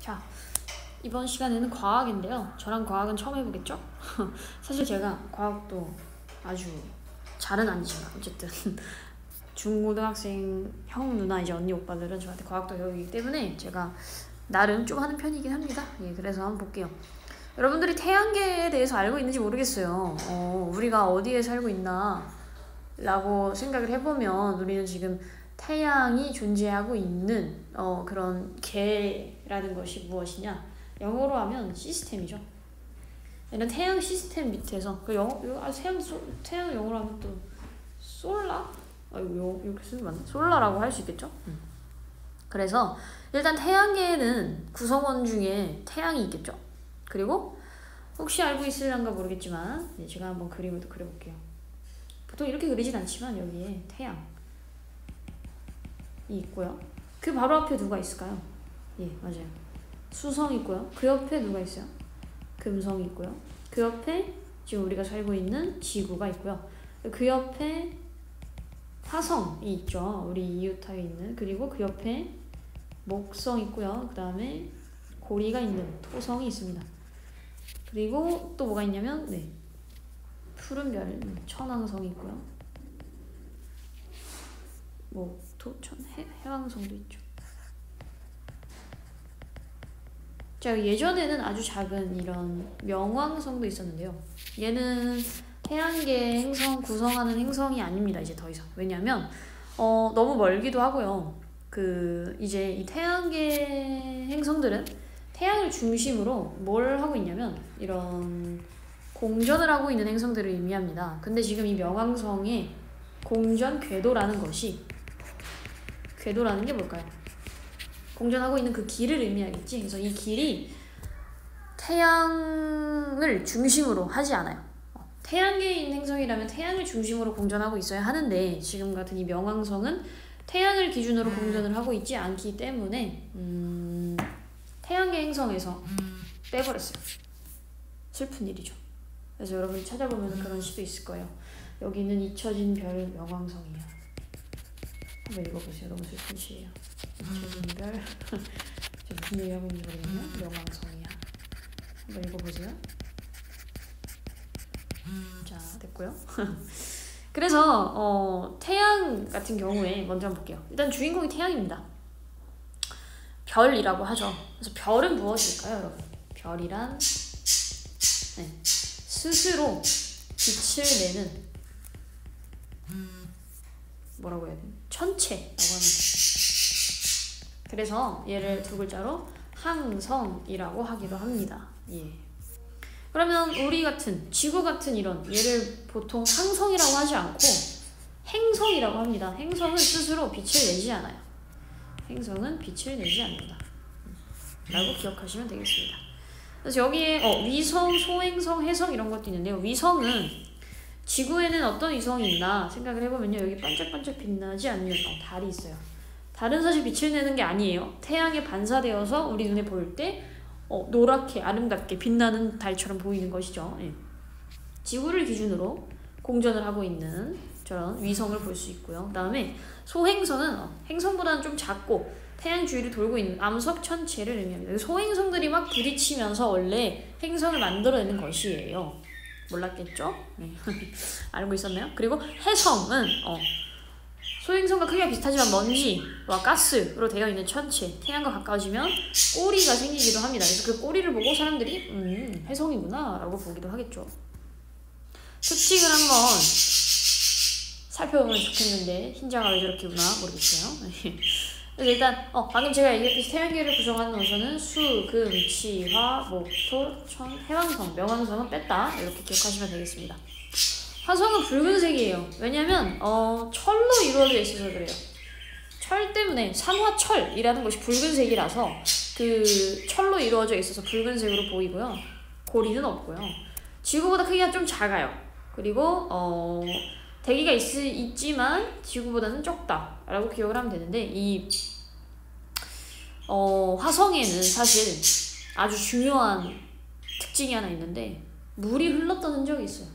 자, 이번 시간에는 과학인데요. 저랑 과학은 처음 해보겠죠? 사실 제가 과학도 아주 잘은 아니지만 어쨌든 중고등학생 형, 누나, 이제 언니, 오빠들은 저한테 과학도 배우기 때문에 제가 나름 좀 하는 편이긴 합니다. 예, 그래서 한번 볼게요. 여러분들이 태양계에 대해서 알고 있는지 모르겠어요. 우리가 어디에 살고 있나 라고 생각을 해보면 우리는 지금 태양이 존재하고 있는 그런 개라는 것이 무엇이냐, 영어로 하면 시스템이죠. 이런 태양 시스템 밑에서 태양 영어로 하면 또 솔라? 이렇게 쓰는 게 맞나? 솔라라고 할 수 있겠죠? 그래서 일단 태양계에는 구성원 중에 태양이 있겠죠. 그리고 혹시 알고 있으려는가 모르겠지만 제가 한번 그림을 또 그려볼게요. 보통 이렇게 그리진 않지만 여기에 태양이 있고요. 그 바로 앞에 누가 있을까요? 예, 맞아요. 수성이 있고요. 그 옆에 누가 있어요? 금성이 있고요. 그 옆에 지금 우리가 살고 있는 지구가 있고요. 그 옆에 화성이 있죠. 우리 이웃하에 있는. 그리고 그 옆에 목성이 있고요. 그 다음에 고리가 있는 토성이 있습니다. 그리고 또 뭐가 있냐면 푸른 별, 천왕성이 있고요. 해왕성도 있죠. 자, 예전에는 아주 작은 이런 명왕성도 있었는데요. 얘는 태양계 행성 구성하는 행성이 아닙니다. 이제 더 이상. 왜냐면 너무 멀기도 하고요. 이제 이 태양계 행성들은 태양을 중심으로 뭘 하고 있냐면 이런 공전을 하고 있는 행성들을 의미합니다. 근데 지금 이 명왕성의 공전 궤도라는 궤도라는 게 뭘까요? 공전하고 있는 그 길을 의미하겠지. 그래서 이 길이 태양을 중심으로 하지 않아요. 태양계에 있는 행성이라면 태양을 중심으로 공전하고 있어야 하는데 지금 같은 이 명왕성은 태양을 기준으로 공전을 하고 있지 않기 때문에 태양계 행성에서 빼버렸어요. 슬픈 일이죠. 그래서 여러분이 찾아보면 그런 시도 있을 거예요. 여기는 잊혀진 별 명왕성이야. 한번 읽어보세요. 너무 슬픈 시예요. 잊혀진 별 저 무슨 얘기 하고 있는지 모르겠네요. 명왕성이야. 한번 읽어보세요. 자, 됐고요. 그래서 태양 같은 경우에 먼저 한번 볼게요. 일단 주인공이 태양입니다. 별이라고 하죠. 그래서 별은 무엇일까요, 여러분? 별이란 스스로 빛을 내는 뭐라고 해야 되나? 천체라고 합니다. 그래서 얘를 두 글자로 항성이라고 하기도 합니다. 예. 그러면 우리 같은 지구 같은 이런 얘를 보통 항성이라고 하지 않고 행성이라고 합니다. 행성은 스스로 빛을 내지 않아요. 행성은 빛을 내지 않는다 라고 기억하시면 되겠습니다. 그래서 여기에 위성, 소행성, 해성 이런 것도 있는데요. 위성은 지구에는 어떤 위성이 있나 생각을 해보면요. 여기 반짝반짝 빛나지 않는 달이 있어요. 달은 사실 빛을 내는 게 아니에요. 태양에 반사되어서 우리 눈에 보일 때 노랗게 아름답게 빛나는 달처럼 보이는 것이죠. 예. 지구를 기준으로 공전을 하고 있는 저런 위성을 볼 수 있고요. 그 다음에 소행성은 행성보다는 좀 작고 태양 주위를 돌고 있는 암석 천체를 의미합니다. 소행성들이 막 부딪히면서 원래 행성을 만들어내는 것이에요. 몰랐겠죠? 네. 알고 있었나요? 그리고 해성은 소행성과 크기가 비슷하지만 먼지와 가스로 되어 있는 천체, 태양과 가까워지면 꼬리가 생기기도 합니다. 그래서 그 꼬리를 보고 사람들이 해성이구나 라고 보기도 하겠죠. 특징을 한번 살펴보면 좋겠는데 흰자가 왜 저렇게구나 모르겠어요. 그래서 일단 방금 제가 얘기했듯이 태양계를 구성하는 원소는 수, 금, 지, 화, 목, 토, 천, 해왕성, 명왕성은 뺐다 이렇게 기억하시면 되겠습니다. 화성은 붉은색이에요. 왜냐면 철로 이루어져 있어서 그래요. 철 때문에 산화철이라는 것이 붉은색이라서 그 철로 이루어져 있어서 붉은색으로 보이고요. 고리는 없고요. 지구보다 크기가 좀 작아요. 그리고 대기가 있지만 지구보다는 적다라고 기억을 하면 되는데 이 화성에는 사실 아주 중요한 특징이 하나 있는데 물이 흘렀던 흔적이 있어요.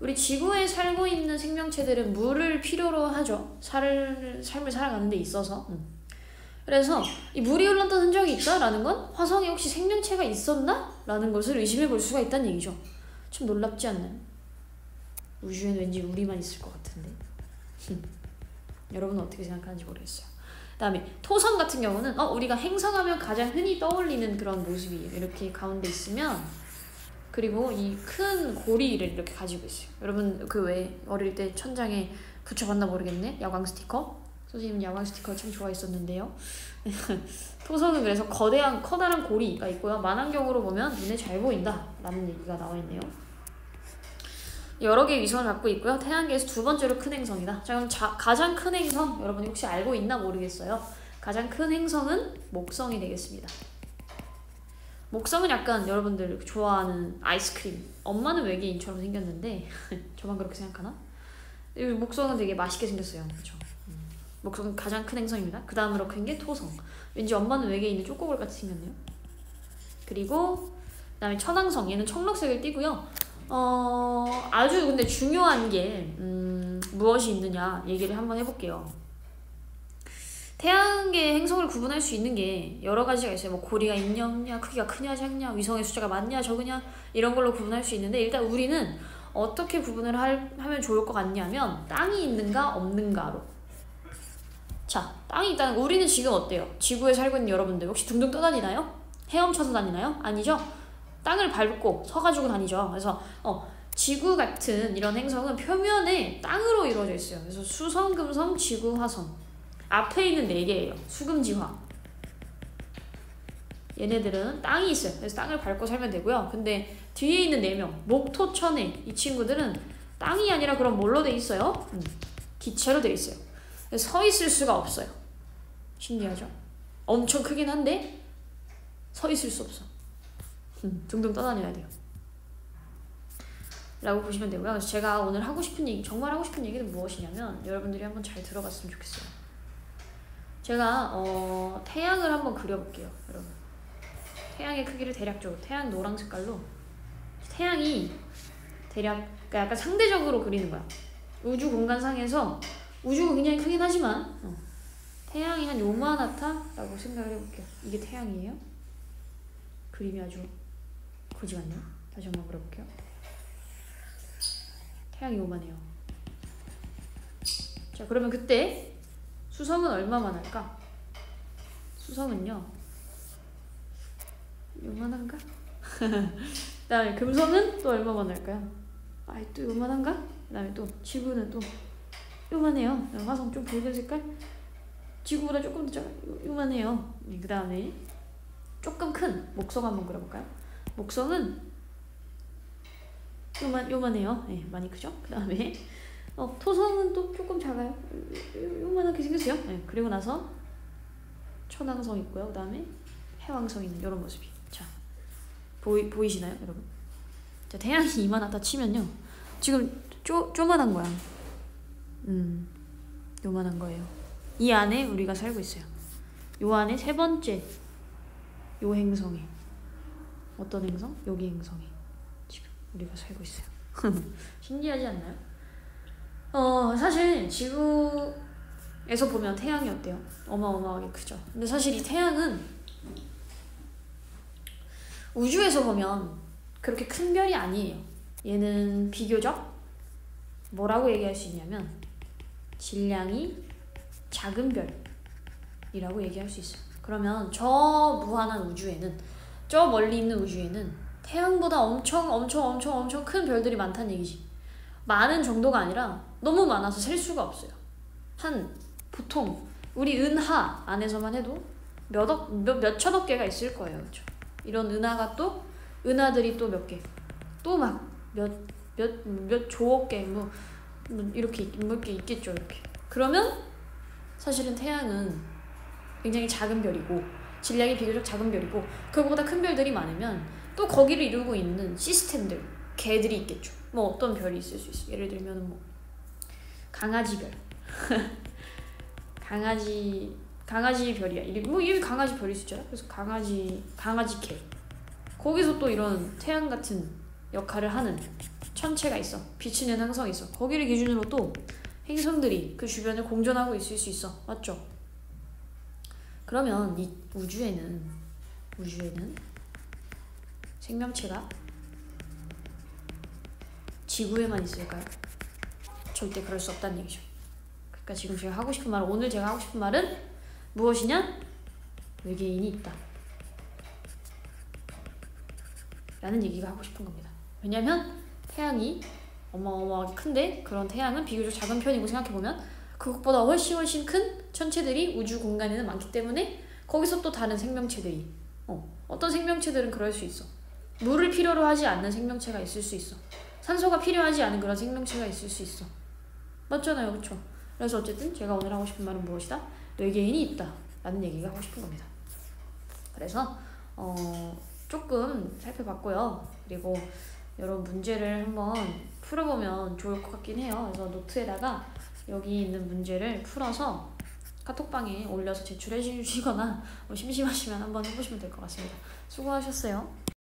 우리 지구에 살고 있는 생명체들은 물을 필요로 하죠. 삶을 살아가는 데 있어서. 그래서 이 물이 흘렀던 흔적이 있다라는 건 화성에 혹시 생명체가 있었나? 라는 것을 의심해 볼 수가 있다는 얘기죠. 좀 놀랍지 않나요? 우주에는 왠지 우리만 있을 것 같은데. 여러분은 어떻게 생각하는지 모르겠어요. 그 다음에 토성 같은 경우는 우리가 행성하면 가장 흔히 떠올리는 그런 모습이 이렇게 가운데 있으면, 그리고 이 큰 고리를 이렇게 가지고 있어요. 여러분 그 왜 어릴 때 천장에 붙여봤나 모르겠네? 야광 스티커? 선생님 야광 스티커 참 좋아했었는데요. 토성은 그래서 커다란 고리가 있고요. 만환경으로 보면 눈에 잘 보인다 라는 얘기가 나와 있네요. 여러 개의 위성을 갖고 있고요. 태양계에서 두 번째로 큰 행성이다. 자, 그럼 가장 큰 행성 여러분이 혹시 알고 있나 모르겠어요. 가장 큰 행성은 목성이 되겠습니다. 목성은 약간 여러분들 좋아하는 아이스크림, 엄마는 외계인처럼 생겼는데 저만 그렇게 생각하나? 목성은 되게 맛있게 생겼어요. 그렇죠? 목성은 가장 큰 행성입니다. 그 다음으로 큰 게 토성. 왠지 엄마는 외계인은 쪼꼬볼 같이 생겼네요. 그리고 그 다음에 천왕성, 얘는 청록색을 띠고요. 아주 근데 중요한 게 무엇이 있느냐 얘기를 한번 해볼게요. 태양계 행성을 구분할 수 있는 게 여러 가지가 있어요. 뭐 고리가 있냐 없냐, 크기가 크냐 작냐, 위성의 숫자가 많냐 적으냐, 이런 걸로 구분할 수 있는데, 일단 우리는 어떻게 구분을 하면 좋을 것 같냐면 땅이 있는가 없는가로. 자, 땅이 있다는, 우리는 지금 어때요? 지구에 살고 있는 여러분들 혹시 둥둥 떠다니나요? 헤엄쳐서 다니나요? 아니죠? 땅을 밟고 서가지고 다니죠. 그래서 지구 같은 이런 행성은 표면에 땅으로 이루어져 있어요. 그래서 수성, 금성, 지구, 화성. 앞에 있는 4개예요. 수금지화. 얘네들은 땅이 있어요. 그래서 땅을 밟고 살면 되고요. 근데 뒤에 있는 4명, 목토, 천해, 이 친구들은 땅이 아니라 그럼 뭘로 돼 있어요? 기체로 돼 있어요. 그래서 서 있을 수가 없어요. 신기하죠? 엄청 크긴 한데 서 있을 수 없어. 둥둥 떠다녀야 돼요. 라고 보시면 되고요. 그래서 제가 오늘 하고 싶은 얘기, 정말 하고 싶은 얘기는 무엇이냐면, 여러분들이 한번 잘 들어봤으면 좋겠어요. 제가 태양을 한번 그려볼게요. 여러분, 태양의 크기를 대략적으로, 태양 노랑 색깔로 태양이 대략, 그러니까 약간 상대적으로 그리는 거야. 우주 공간상에서 우주가 굉장히 크긴 하지만 태양이 한 요만하다라고 생각을 해볼게요. 이게 태양이에요. 그림이 아주 거지 같네요. 다시 한번 그려볼게요. 태양이 요만해요. 자, 그러면 그때 수성은 얼마만 할까? 수성은요, 요만한가? 그 다음에 금성은 또 얼마만 할까요? 또 요만한가? 그 다음에 또 지구는 또 요만해요. 화성 좀 붉은 색깔? 지구보다 조금 더 작아, 요만해요. 네, 그 다음에 조금 큰 목성 한번 그려볼까요? 목성은 요만해요. 네, 많이 크죠? 그 다음에 토성은 또 조금 작아요. 요만하게 생겼어요. 네, 그리고 나서 천왕성 있고요. 그 다음에 해왕성 있는 이런 모습이. 자, 보이시나요, 여러분? 자, 태양이 이만하다 치면요, 지금 쪼만한 거야. 요만한 거예요. 이 안에 우리가 살고 있어요. 요 안에 세 번째 요 행성에, 어떤 행성? 여기 행성에 지금 우리가 살고 있어요. 신기하지 않나요? 사실 지구에서 보면 태양이 어때요? 어마어마하게 크죠. 근데 사실 이 태양은 우주에서 보면 그렇게 큰 별이 아니에요. 얘는 비교적 뭐라고 얘기할 수 있냐면 질량이 작은 별이라고 얘기할 수 있어요. 그러면 저 무한한 우주에는, 저 멀리 있는 우주에는 태양보다 엄청 큰 별들이 많다는 얘기지. 많은 정도가 아니라 너무 많아서 셀 수가 없어요. 보통 우리 은하 안에서만 해도 몇 천억 개가 있을 거예요. 그렇죠? 이런 은하들이 또 몇 개, 또 막 몇 조억 개, 이렇게 몇 개 있겠죠. 이렇게. 그러면 사실은 태양은 굉장히 작은 별이고, 질량이 비교적 작은 별이고, 그거보다 큰 별들이 많으면 또 거기를 이루고 있는 시스템들, 개들이 있겠죠. 뭐 어떤 별이 있을 수 있어요. 예를 들면 뭐 강아지별. 강아지 별이야. 이게 강아지 별일 수 있잖아. 그래서 강아지 개. 거기서 또 이런 태양 같은 역할을 하는 천체가 있어. 비치는 행성이 있어. 거기를 기준으로 또 행성들이 그 주변을 공전하고 있을 수 있어. 맞죠? 그러면 이 우주에는 생명체가 지구에만 있을까요? 절대 그럴 수 없다는 얘기죠. 그러니까 지금 제가 하고 싶은 말은, 오늘 제가 하고 싶은 말은 무엇이냐? 외계인이 있다 라는 얘기가 하고 싶은 겁니다. 왜냐면 태양이 어마어마하게 큰데 그런 태양은 비교적 작은 편이고, 생각해보면 그것보다 훨씬 큰 천체들이 우주 공간에는 많기 때문에 거기서 또 다른 생명체들이 어떤 생명체들은 그럴 수 있어. 물을 필요로 하지 않는 생명체가 있을 수 있어. 산소가 필요하지 않은 그런 생명체가 있을 수 있어. 맞잖아요, 그쵸? 그래서 어쨌든 제가 오늘 하고 싶은 말은 무엇이다? 외계인이 있다 라는 얘기가 하고 싶은 겁니다. 그래서 조금 살펴봤고요. 그리고 여러 문제를 한번 풀어보면 좋을 것 같긴 해요. 그래서 노트에다가 여기 있는 문제를 풀어서 카톡방에 올려서 제출해 주시거나 심심하시면 한번 해보시면 될 것 같습니다. 수고하셨어요.